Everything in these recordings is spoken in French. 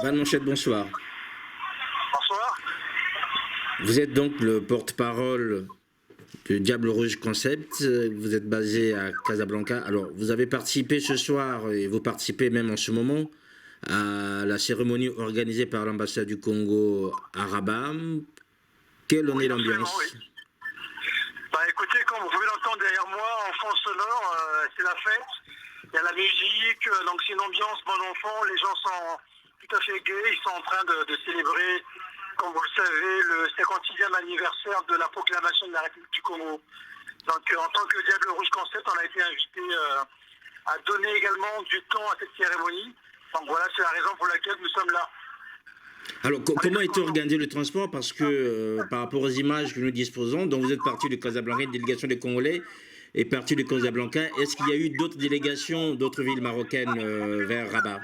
Van Manchette, bonsoir. Bonsoir. Vous êtes donc le porte-parole de Diable Rouge Concept. Vous êtes basé à Casablanca. Alors, vous avez participé ce soir et vous participez même en ce moment à la cérémonie organisée par l'ambassade du Congo à Rabat. Quelle en est Oui, absolument, l'ambiance? oui. Bah écoutez, comme vous pouvez l'entendre derrière moi, en fond sonore, c'est la fête. Il y a la musique, donc c'est une ambiance bon enfant. Les gens sont tout à fait gais. Ils sont en train de célébrer, comme vous le savez, le 56e anniversaire de la proclamation de la République du Congo. Donc en tant que Diable Rouge Concept, on a été invité à donner également du temps à cette cérémonie. Donc voilà, c'est la raison pour laquelle nous sommes là. Alors, Avec comment le est Congo. organisé le transport? Parce que par rapport aux images que nous disposons, donc vous êtes parti de Casablanca, une délégation des Congolais est partie de Casablanca. Est-ce qu'il y a eu d'autres délégations d'autres villes marocaines vers Rabat?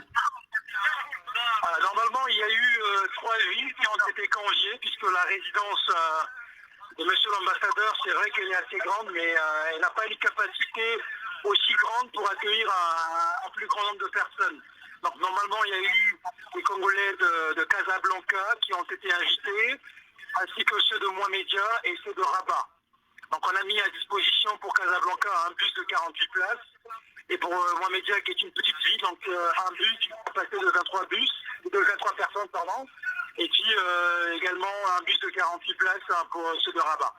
Normalement, il y a eu trois villes qui ont été congées, puisque la résidence de monsieur l'ambassadeur, c'est vrai qu'elle est assez grande, mais elle n'a pas une capacité aussi grande pour accueillir un plus grand nombre de personnes. Donc normalement, il y a eu les Congolais de Casablanca qui ont été invités, ainsi que ceux de Mohamedia et ceux de Rabat. Donc on a mis à disposition pour Casablanca un bus de 48 places. Et pour Mohamedia, qui est une petite ville, donc un bus qui peut passer de 23 bus, de 23 personnes, pardon. Et puis également un bus de 48 places pour ceux de Rabat.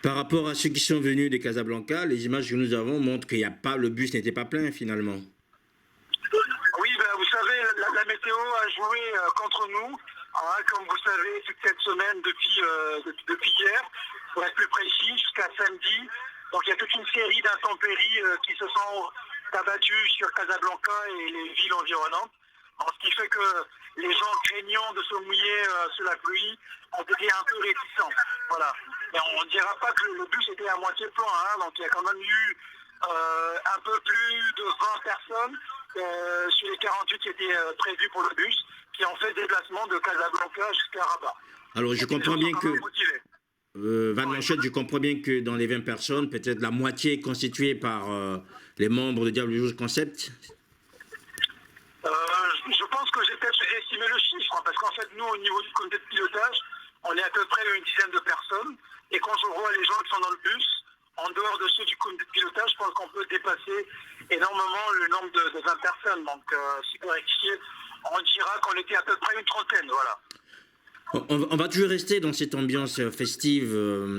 Par rapport à ceux qui sont venus de Casablanca, les images que nous avons montrent qu'il n'y a pas, le bus n'était pas plein finalement. Oui, ben, vous savez, la météo a joué contre nous. Hein, comme vous savez, toute cette semaine, depuis hier, pour être plus précis, jusqu'à samedi. Donc il y a toute une série d'intempéries qui se sont abattues sur Casablanca et les villes environnantes. Alors, ce qui fait que les gens craignant de se mouiller sous la pluie ont été un peu réticents. Voilà. Mais on ne dira pas que le bus était à moitié plein. Hein, donc il y a quand même eu un peu plus de 20 personnes sur les 48 qui étaient prévues pour le bus, qui ont fait le déplacement de Casablanca jusqu'à Rabat. Alors je Donc, les comprends gens sont bien quand que, même motivés. Van Manchette, je comprends bien que dans les 20 personnes, peut-être la moitié est constituée par les membres de Diable Rouge Concept. Euh, je pense que j'ai peut-être estimé le chiffre, hein, parce qu'en fait, nous, au niveau du comité de pilotage, on est à peu près une dizaine de personnes. Et quand je vois les gens qui sont dans le bus, en dehors de ceux du comité de pilotage, je pense qu'on peut dépasser énormément le nombre de 20 personnes. Donc, si on rectifie, on dira qu'on était à peu près une trentaine, voilà. On va toujours rester dans cette ambiance festive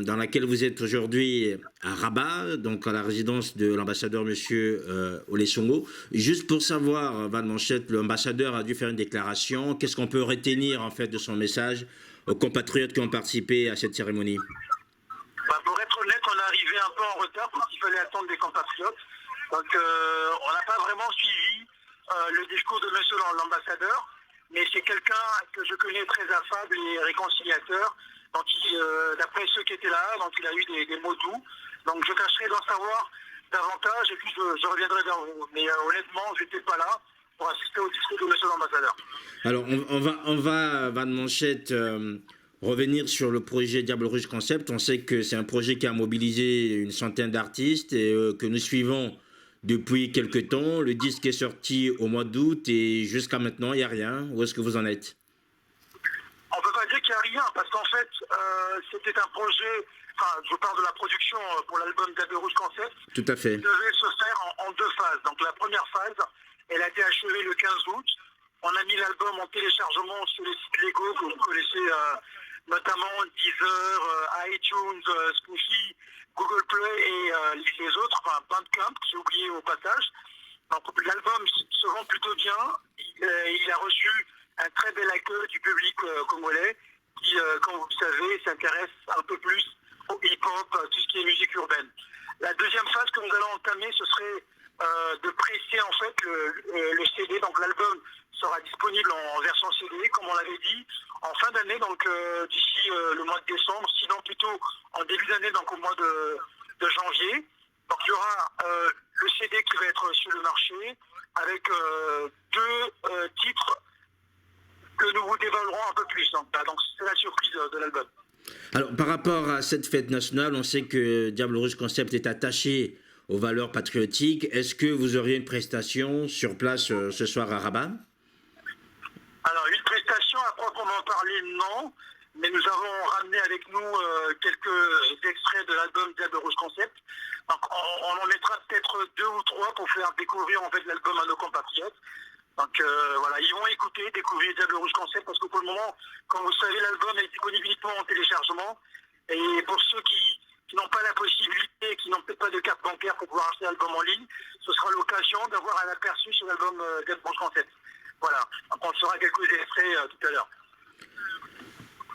dans laquelle vous êtes aujourd'hui à Rabat, donc à la résidence de l'ambassadeur Monsieur Olé Songo. Juste pour savoir, Van Manchette, l'ambassadeur a dû faire une déclaration. Qu'est-ce qu'on peut retenir en fait de son message aux compatriotes qui ont participé à cette cérémonie? Bah, pour être honnête, on est arrivé un peu en retard parce qu'il fallait attendre des compatriotes. Donc, on n'a pas vraiment suivi le discours de monsieur l'ambassadeur, mais c'est quelqu'un que je connais très affable et réconciliateur. Donc, d'après ceux qui étaient là, donc il a eu des mots doux. Donc, je tâcherai d'en savoir davantage et puis je reviendrai vers vous. Mais honnêtement, je n'étais pas là pour assister au discours de monsieur l'ambassadeur. Alors, on va Van Manchette, revenir sur le projet Diable Rouge Concept. On sait que c'est un projet qui a mobilisé une centaine d'artistes et que nous suivons depuis quelques temps. Le disque est sorti au mois d'août et jusqu'à maintenant, il n'y a rien. Où est-ce que vous en êtes? On ne peut pas dire qu'il n'y a rien, parce qu'en fait, c'était un projet, enfin, je parle de la production pour l'album Diable Rouge Concept, Tout à fait. qui devait se faire en deux phases. Donc la première phase, elle a été achevée le 15 août. On a mis l'album en téléchargement sur les sites légaux que vous connaissez, notamment Deezer, iTunes, Spoofy, Google Play et les autres, enfin Bandcamp, que j'ai oublié au passage. Donc l'album se vend plutôt bien. Il a reçu un très bel accueil du public congolais qui, comme vous le savez, s'intéresse un peu plus au hip-hop, tout ce qui est musique urbaine. La deuxième phase que nous allons entamer, ce serait de presser en fait le CD. Donc l'album sera disponible en version CD, comme on l'avait dit, en fin d'année, donc d'ici le mois de décembre, sinon plutôt en début d'année, donc au mois de janvier. Donc il y aura le CD qui va être sur le marché avec deux titres que nous vous dévoilerons un peu plus. Donc c'est la surprise de l'album. Alors, par rapport à cette fête nationale, on sait que Diable Rouge Concept est attaché aux valeurs patriotiques. Est-ce que vous auriez une prestation sur place ce soir à Rabat? Alors, une prestation à proprement parler, non. Mais nous avons ramené avec nous quelques extraits de l'album Diable Rouge Concept. Donc, on en mettra peut-être 2 ou 3 pour faire découvrir en fait l'album à nos compatriotes. Donc voilà, ils vont écouter, découvrir Diable Rouge Concept parce que pour le moment, comme vous savez, l'album est disponible uniquement en téléchargement. Et pour ceux qui n'ont pas la possibilité, qui n'ont peut-être pas de carte bancaire pour pouvoir acheter l'album en ligne, ce sera l'occasion d'avoir un aperçu sur l'album Diable Rouge Concept. Voilà, donc on fera quelques extraits tout à l'heure.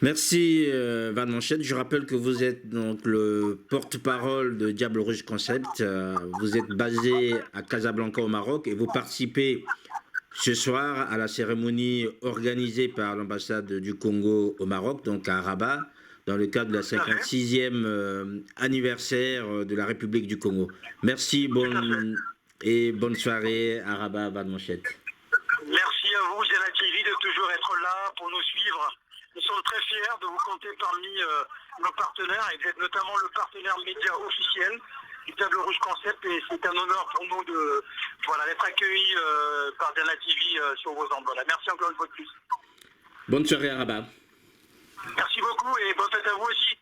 Merci Van Manchette. Je rappelle que vous êtes donc le porte-parole de Diable Rouge Concept. Vous êtes basé à Casablanca au Maroc et vous participez ce soir à la cérémonie organisée par l'ambassade du Congo au Maroc, donc à Rabat, dans le cadre de la 56e anniversaire de la République du Congo. Merci et bonne soirée à Rabat, Van Manchette. Merci à vous, Zena TV, de toujours être là pour nous suivre. Nous sommes très fiers de vous compter parmi nos partenaires et vous êtes notamment le partenaire média officiel du Diable Rouge Concept et c'est un honneur pour nous d'être accueillis par Zena TV sur vos ondes. Voilà. Merci encore une fois de plus. Bonne soirée à Rabat. Merci beaucoup et bonne fête à vous aussi.